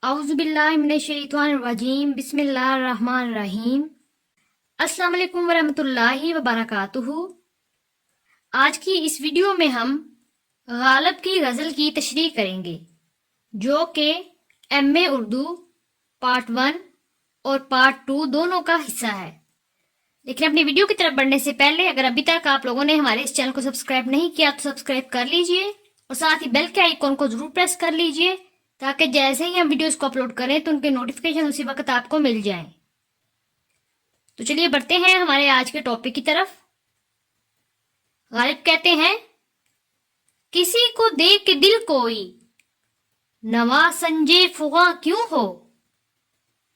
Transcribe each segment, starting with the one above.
اعوذ باللہ من الشیطان الرجیم بسم اللہ الرحمن الرحیم۔ السلام علیکم ورحمۃ اللہ وبرکاتہ۔ آج کی اس ویڈیو میں ہم غالب کی غزل کی تشریح کریں گے جو کہ ایم اے اردو پارٹ 1 اور پارٹ 2 دونوں کا حصہ ہے۔ لیکن اپنی ویڈیو کی طرف بڑھنے سے پہلے اگر ابھی تک آپ لوگوں نے ہمارے اس چینل کو سبسکرائب نہیں کیا تو سبسکرائب کر لیجئے اور ساتھ ہی بیل کے آئیکن کو ضرور پریس کر لیجئے تاکہ جیسے ہی ہم ویڈیوز کو اپلوڈ کریں تو ان کے نوٹیفیکیشن اسی وقت آپ کو مل جائیں۔ تو چلیے بڑھتے ہیں ہمارے آج کے ٹاپک کی طرف۔ غالب کہتے ہیں، کسی کو دیکھ کے دل کوئی نوا سنجے فغاں کیوں ہو،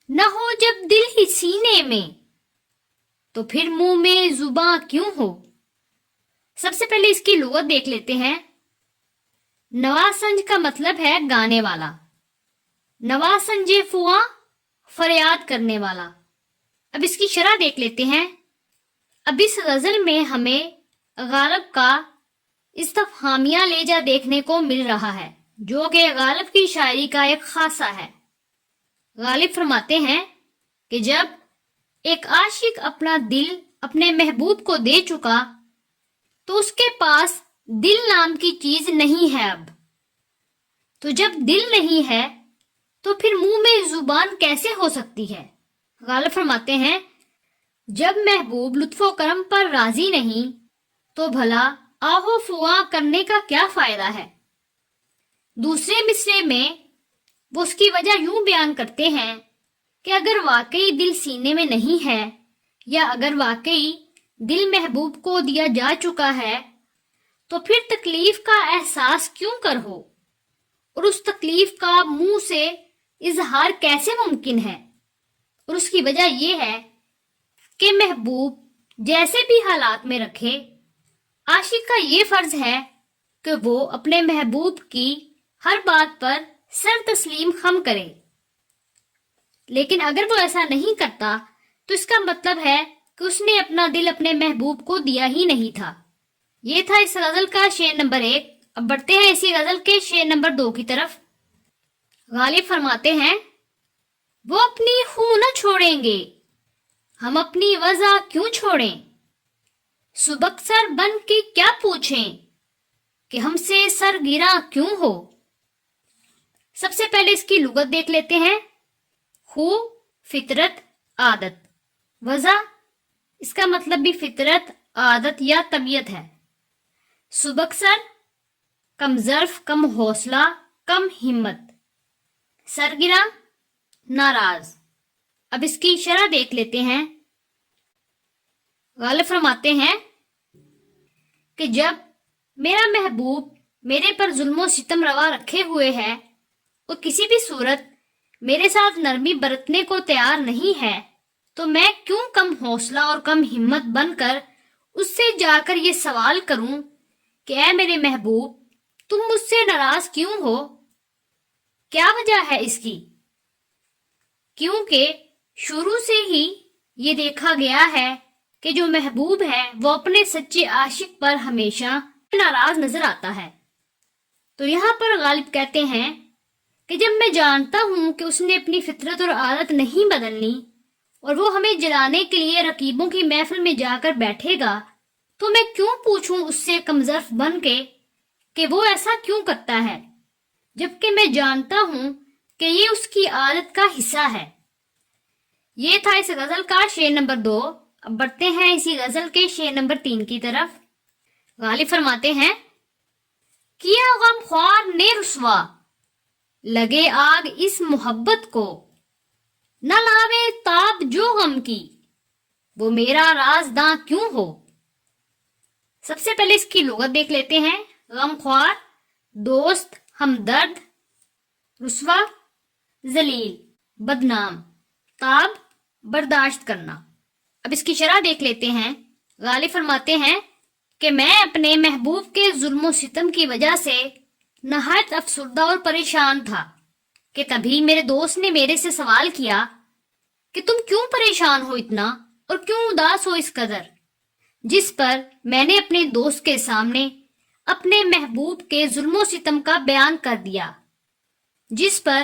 نہ ہو جب دل ہی سینے میں تو پھر منہ میں زباں کیوں ہو۔ سب سے پہلے اس کی لغت دیکھ لیتے ہیں۔ نواسنج کا مطلب ہے گانے والا، نواسنج فغاں فریاد کرنے والا۔ اب اس کی شرح دیکھ لیتے ہیں۔ اب اس غزل میں ہمیں غالب کا استفہامیہ لہجہ دیکھنے کو مل رہا ہے جو کہ غالب کی شاعری کا ایک خاصہ ہے۔ غالب فرماتے ہیں کہ جب ایک عاشق اپنا دل اپنے محبوب کو دے چکا تو اس کے پاس دل نام کی چیز نہیں ہے۔ اب تو جب دل نہیں ہے تو پھر منہ میں زبان کیسے ہو سکتی ہے۔ غالب فرماتے ہیں، جب محبوب لطف و کرم پر راضی نہیں تو بھلا آہو فغاں کرنے کا کیا فائدہ ہے۔ دوسرے مصرے میں وہ اس کی وجہ یوں بیان کرتے ہیں کہ اگر واقعی دل سینے میں نہیں ہے یا اگر واقعی دل محبوب کو دیا جا چکا ہے تو پھر تکلیف کا احساس کیوں کر ہو، اور اس تکلیف کا منہ سے اظہار کیسے ممکن ہے۔ اور اس کی وجہ یہ ہے کہ محبوب جیسے بھی حالات میں رکھے، عاشق کا یہ فرض ہے کہ وہ اپنے محبوب کی ہر بات پر سر تسلیم خم کرے، لیکن اگر وہ ایسا نہیں کرتا تو اس کا مطلب ہے کہ اس نے اپنا دل اپنے محبوب کو دیا ہی نہیں تھا۔ یہ تھا اس غزل کا شعر نمبر 1۔ اب بڑھتے ہیں اسی غزل کے شعر نمبر 2 کی طرف۔ غالب فرماتے ہیں، وہ اپنی خو نہ چھوڑیں گے، ہم اپنی وضع کیوں چھوڑیں، سبک سر بن کے کیا پوچھیں کہ ہم سے سر گراں کیوں ہو۔ سب سے پہلے اس کی لغت دیکھ لیتے ہیں۔ خو فطرت عادت، وضع اس کا مطلب بھی فطرت عادت یا طبیعت ہے۔ سبک سر کم ظرف کم حوصلہ کم ہمت، سرگراں ناراض۔ اب اس کی شرح دیکھ لیتے ہیں۔ غالب فرماتے ہیں کہ جب میرا محبوب میرے پر ظلم و ستم روا رکھے ہوئے ہے اور کسی بھی صورت میرے ساتھ نرمی برتنے کو تیار نہیں ہے تو میں کیوں کم حوصلہ اور کم ہمت بن کر اس سے جا کر یہ سوال کروں کہ اے میرے محبوب تم مجھ سے ناراض کیوں ہو۔ کیا وجہ ہے اس کی؟ کیونکہ شروع سے ہی یہ دیکھا گیا ہے کہ جو محبوب ہے وہ اپنے سچے عاشق پر ہمیشہ ناراض نظر آتا ہے۔ تو یہاں پر غالب کہتے ہیں کہ جب میں جانتا ہوں کہ اس نے اپنی فطرت اور عادت نہیں بدلنی اور وہ ہمیں جلانے کے لیے رقیبوں کی محفل میں جا کر بیٹھے گا تو میں کیوں پوچھوں اس سے کمظرف بن کے کہ وہ ایسا کیوں کرتا ہے، جبکہ میں جانتا ہوں کہ یہ اس کی عادت کا حصہ ہے۔ یہ تھا اس غزل کا شعر نمبر 2۔ اب بڑھتے ہیں اسی غزل کے شعر نمبر 3 کی طرف۔ غالب فرماتے ہیں، کیا غم خوار نے رسوا لگے آگ اس محبت کو، نہ لاوے تاب جو غم کی وہ میرا رازداں کیوں ہو۔ سب سے پہلے اس کی لغت دیکھ لیتے ہیں۔ غم خوار دوست، ہمدرد، رسوا ذلیل بدنام، تاب برداشت کرنا۔ اب اس کی شرح دیکھ لیتے ہیں۔ غالب فرماتے ہیں کہ میں اپنے محبوب کے ظلم و ستم کی وجہ سے نہایت افسردہ اور پریشان تھا کہ تبھی میرے دوست نے میرے سے سوال کیا کہ تم کیوں پریشان ہو اتنا اور کیوں اداس ہو اس قدر، جس پر میں نے اپنے دوست کے سامنے اپنے محبوب کے ظلم و ستم کا بیان کر دیا، جس پر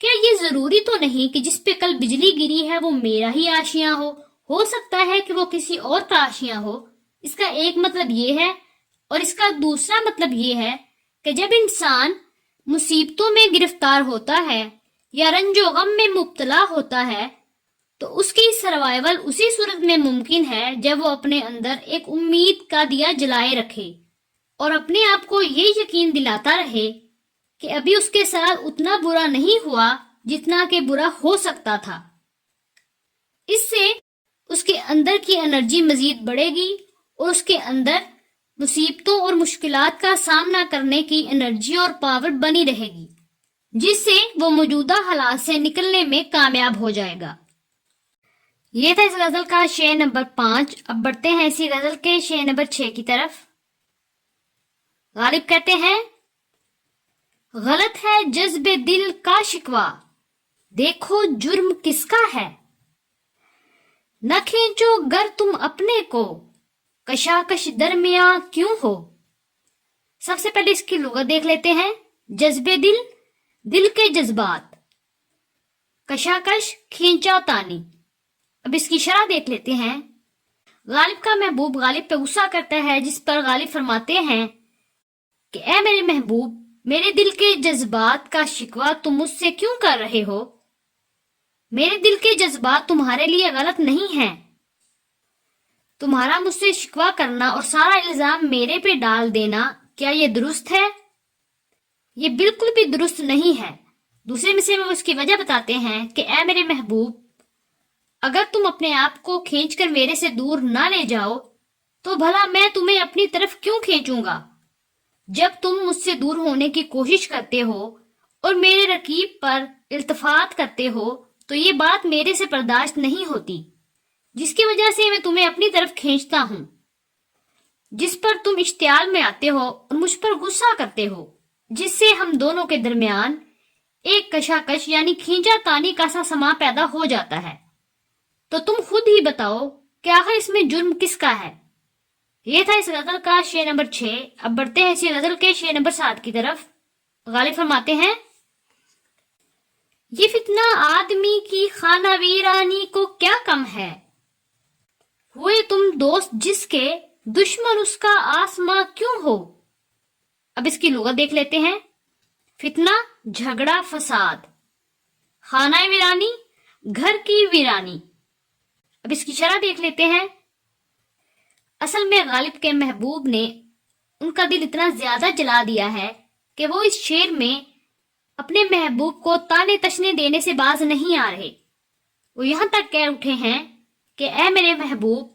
کیا یہ ضروری تو نہیں کہ جس پہ کل بجلی گری ہے وہ میرا ہی آشیاں ہو سکتا ہے کہ وہ کسی اور کا آشیاں ہو۔ اس کا ایک مطلب یہ ہے، اور اس کا دوسرا مطلب یہ ہے کہ جب انسان مصیبتوں میں گرفتار ہوتا ہے یا رنج و غم میں مبتلا ہوتا ہے تو اس کی سروائیول اسی صورت میں ممکن ہے جب وہ اپنے اندر ایک امید کا دیا جلائے رکھے اور اپنے آپ کو یہ یقین دلاتا رہے کہ ابھی اس کے ساتھ اتنا برا نہیں ہوا جتنا کہ برا ہو سکتا تھا۔ اس سے اس کے اندر کی انرجی مزید بڑھے گی اور اس کے اندر مصیبتوں اور مشکلات کا سامنا کرنے کی انرجی اور پاور بنی رہے گی، جس سے وہ موجودہ حالات سے نکلنے میں کامیاب ہو جائے گا۔ یہ تھا اس غزل کا شعر نمبر 5۔ اب بڑھتے ہیں اسی غزل کے شعر نمبر 6 کی طرف۔ غالب کہتے ہیں، غلط ہے جذب دل کا شکوہ، دیکھو جرم کس کا ہے، نہ کھینچو گر تم اپنے کو، کشاکش درمیاں کیوں ہو۔ سب سے پہلے اس کی لغت دیکھ لیتے ہیں۔ جذب دل، دل کے جذبات، کشاکش کھینچا تانی۔ اب اس کی شرح دیکھ لیتے ہیں۔ غالب کا محبوب غالب پہ غصہ کرتا ہے، جس پر غالب فرماتے ہیں کہ اے میرے محبوب، میرے دل کے جذبات کا شکوہ تم مجھ سے کیوں کر رہے ہو؟ میرے دل کے جذبات تمہارے لیے غلط نہیں ہیں۔ تمہارا مجھ سے شکوہ کرنا اور سارا الزام میرے پہ ڈال دینا، کیا یہ درست ہے؟ یہ بالکل بھی درست نہیں ہے۔ دوسرے مصرعے میں وہ اس کی وجہ بتاتے ہیں کہ اے میرے محبوب، اگر تم اپنے آپ کو کھینچ کر میرے سے دور نہ لے جاؤ تو بھلا میں تمہیں اپنی طرف کیوں کھینچوں گا؟ جب تم مجھ سے دور ہونے کی کوشش کرتے ہو اور میرے رقیب پر التفات کرتے ہو تو یہ بات میرے سے برداشت نہیں ہوتی، جس کی وجہ سے میں تمہیں اپنی طرف کھینچتا ہوں، جس پر تم اشتعال میں آتے ہو اور مجھ پر غصہ کرتے ہو، جس سے ہم دونوں کے درمیان ایک کشاکش یعنی کھینچا تانی کا سا سما پیدا ہو جاتا ہے۔ تو تم خود ہی بتاؤ کہ آخر اس میں جرم کس کا ہے؟ یہ تھا اس غزل کا شعر نمبر 6۔ اب بڑھتے ہیں اسی غزل کے شعر نمبر 7 کی طرف۔ غالب فرماتے ہیں، یہ فتنہ آدمی کی خانہ ویرانی کو کیا کم ہے، ہوئے تم دوست جس کے دشمن اس کا آسماں کیوں ہو۔ اب اس کی لغت دیکھ لیتے ہیں۔ فتنہ جھگڑا فساد، خانہ ویرانی گھر کی ویرانی۔ اب اس کی شرح دیکھ لیتے ہیں۔ اصل میں غالب کے محبوب نے ان کا دل اتنا زیادہ جلا دیا ہے کہ وہ اس شعر میں اپنے محبوب کو تانے تشنے دینے سے باز نہیں آ رہے۔ وہ یہاں تک کہہ اٹھے ہیں کہ اے میرے محبوب،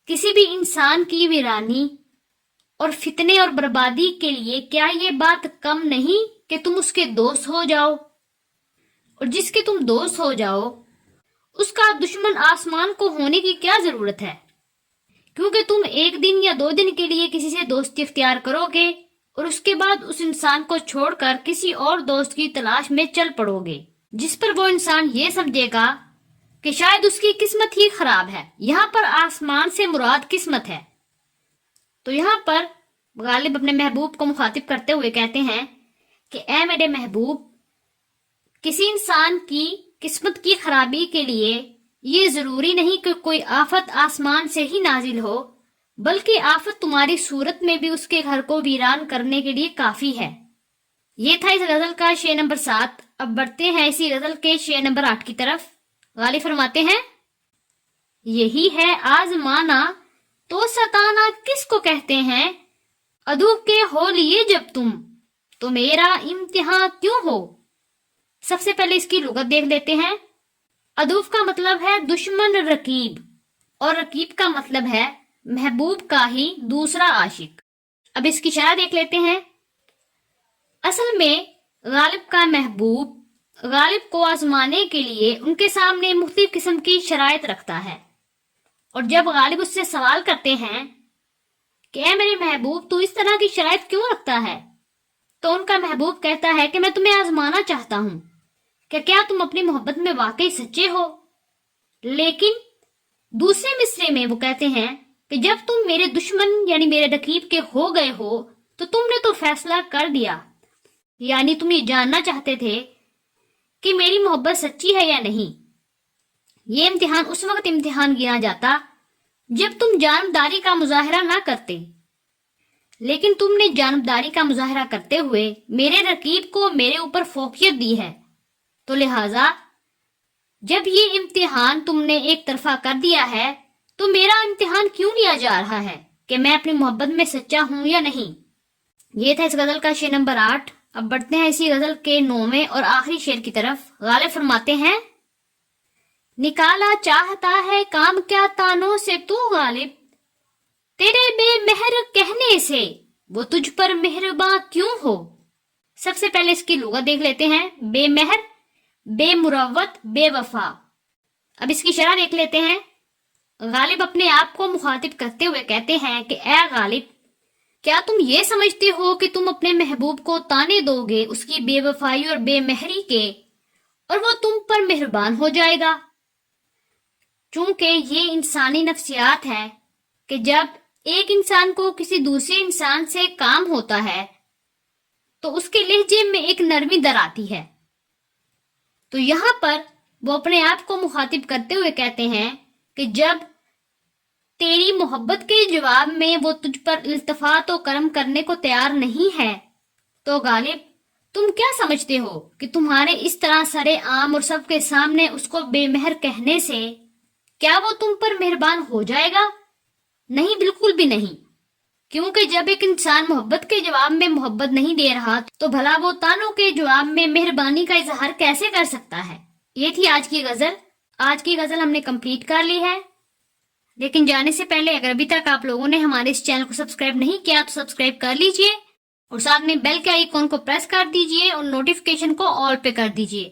کسی بھی انسان کی ویرانی اور فتنے اور بربادی کے لیے کیا یہ بات کم نہیں کہ تم اس کے دوست ہو جاؤ، اور جس کے تم دوست ہو جاؤ اس کا دشمن آسمان کو ہونے کی کیا ضرورت ہے؟ کیونکہ تم ایک دن یا 2 دن کے لیے کسی سے دوستی اختیار کرو گے اور اس کے بعد اس انسان کو چھوڑ کر کسی اور دوست کی تلاش میں چل پڑو گے، جس پر وہ انسان یہ سمجھے گا کہ شاید اس کی قسمت ہی خراب ہے۔ یہاں پر آسمان سے مراد قسمت ہے۔ تو یہاں پر غالب اپنے محبوب کو مخاطب کرتے ہوئے کہتے ہیں کہ اے میرے محبوب، کسی انسان کی قسمت کی خرابی کے لیے یہ ضروری نہیں کہ کوئی آفت آسمان سے ہی نازل ہو، بلکہ آفت تمہاری صورت میں بھی اس کے گھر کو ویران کرنے کے لیے کافی ہے۔ یہ تھا اس غزل کا شعر نمبر 7۔ اب بڑھتے ہیں اسی غزل کے شعر نمبر 8 کی طرف۔ غالب فرماتے ہیں، یہی ہے آزمانا تو ستانا کس کو کہتے ہیں، عدو کے ہو لیے جب تم تو میرا امتحان کیوں ہو۔ سب سے پہلے اس کی لغت دیکھ لیتے ہیں۔ عدو کا مطلب ہے دشمن رقیب، اور رقیب کا مطلب ہے محبوب کا ہی دوسرا عاشق۔ اب اس کی شرح دیکھ لیتے ہیں۔ اصل میں غالب کا محبوب غالب کو آزمانے کے لیے ان کے سامنے مختلف قسم کی شرائط رکھتا ہے، اور جب غالب اس سے سوال کرتے ہیں کہ اے میرے محبوب، تو اس طرح کی شرائط کیوں رکھتا ہے، تو ان کا محبوب کہتا ہے کہ میں تمہیں آزمانا چاہتا ہوں کہ کیا تم اپنی محبت میں واقعی سچے ہو۔ لیکن دوسرے مصرعے میں وہ کہتے ہیں کہ جب تم میرے دشمن یعنی میرے رقیب کے ہو گئے ہو تو تم نے تو فیصلہ کر دیا، یعنی تم یہ جاننا چاہتے تھے کہ میری محبت سچی ہے یا نہیں۔ یہ امتحان اس وقت امتحان گنا جاتا جب تم جانبداری کا مظاہرہ نہ کرتے، لیکن تم نے جانبداری کا مظاہرہ کرتے ہوئے میرے رقیب کو میرے اوپر فوقیت دی ہے، تو لہٰذا جب یہ امتحان تم نے ایک طرفہ کر دیا ہے تو میرا امتحان کیوں لیا جا رہا ہے کہ میں اپنی محبت میں سچا ہوں یا نہیں۔ یہ تھا اس غزل کا شعر نمبر 8۔ اب بڑھتے ہیں اسی غزل کے 9ویں اور آخری شعر کی طرف۔ غالب فرماتے ہیں، نکالا چاہتا ہے کام کیا تانوں سے تو غالب، تیرے بے مہر کہنے سے وہ تجھ پر مہرباں کیوں ہو۔ سب سے پہلے اس کی لغت دیکھ لیتے ہیں۔ بے مہر، بے مروت، بے وفا۔ اب اس کی شرح دیکھ لیتے ہیں۔ غالب اپنے آپ کو مخاطب کرتے ہوئے کہتے ہیں کہ اے غالب، کیا تم یہ سمجھتے ہو کہ تم اپنے محبوب کو تانے دو گے اس کی بے وفائی اور بے مہری کے، اور وہ تم پر مہربان ہو جائے گا؟ چونکہ یہ انسانی نفسیات ہے کہ جب ایک انسان کو کسی دوسرے انسان سے کام ہوتا ہے تو اس کے لہجے میں ایک نرمی در آتی ہے۔ تو یہاں پر وہ اپنے آپ کو مخاطب کرتے ہوئے کہتے ہیں کہ جب تیری محبت کے جواب میں وہ تجھ پر التفات و کرم کرنے کو تیار نہیں ہے، تو غالب تم کیا سمجھتے ہو کہ تمہارے اس طرح سرے عام اور سب کے سامنے اس کو بے مہر کہنے سے کیا وہ تم پر مہربان ہو جائے گا؟ نہیں، بالکل بھی نہیں، کیونکہ جب ایک انسان محبت کے جواب میں محبت نہیں دے رہا تو بھلا وہ تانوں کے جواب میں مہربانی کا اظہار کیسے کر سکتا ہے۔ یہ تھی آج کی غزل۔ آج کی غزل ہم نے کمپلیٹ کر لی ہے، لیکن جانے سے پہلے اگر ابھی تک آپ لوگوں نے ہمارے اس چینل کو سبسکرائب نہیں کیا تو سبسکرائب کر لیجئے اور ساتھ میں بیل کے آئیکن کو پریس کر دیجئے اور نوٹیفیکیشن کو آل پہ کر دیجئے،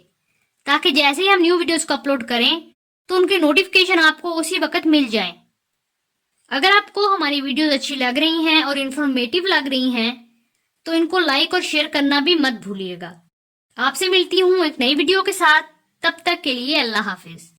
تاکہ جیسے ہی ہم نیو ویڈیوز کو اپلوڈ کریں تو ان کے نوٹیفیکیشن آپ کو اسی وقت مل جائیں۔ اگر آپ کو ہماری ویڈیوز اچھی لگ رہی ہیں اور انفارمیٹیو لگ رہی ہیں تو ان کو لائک اور شیئر کرنا بھی مت بھولیے گا۔ آپ سے ملتی ہوں ایک نئی ویڈیو کے ساتھ، تب تک کے لیے اللہ حافظ۔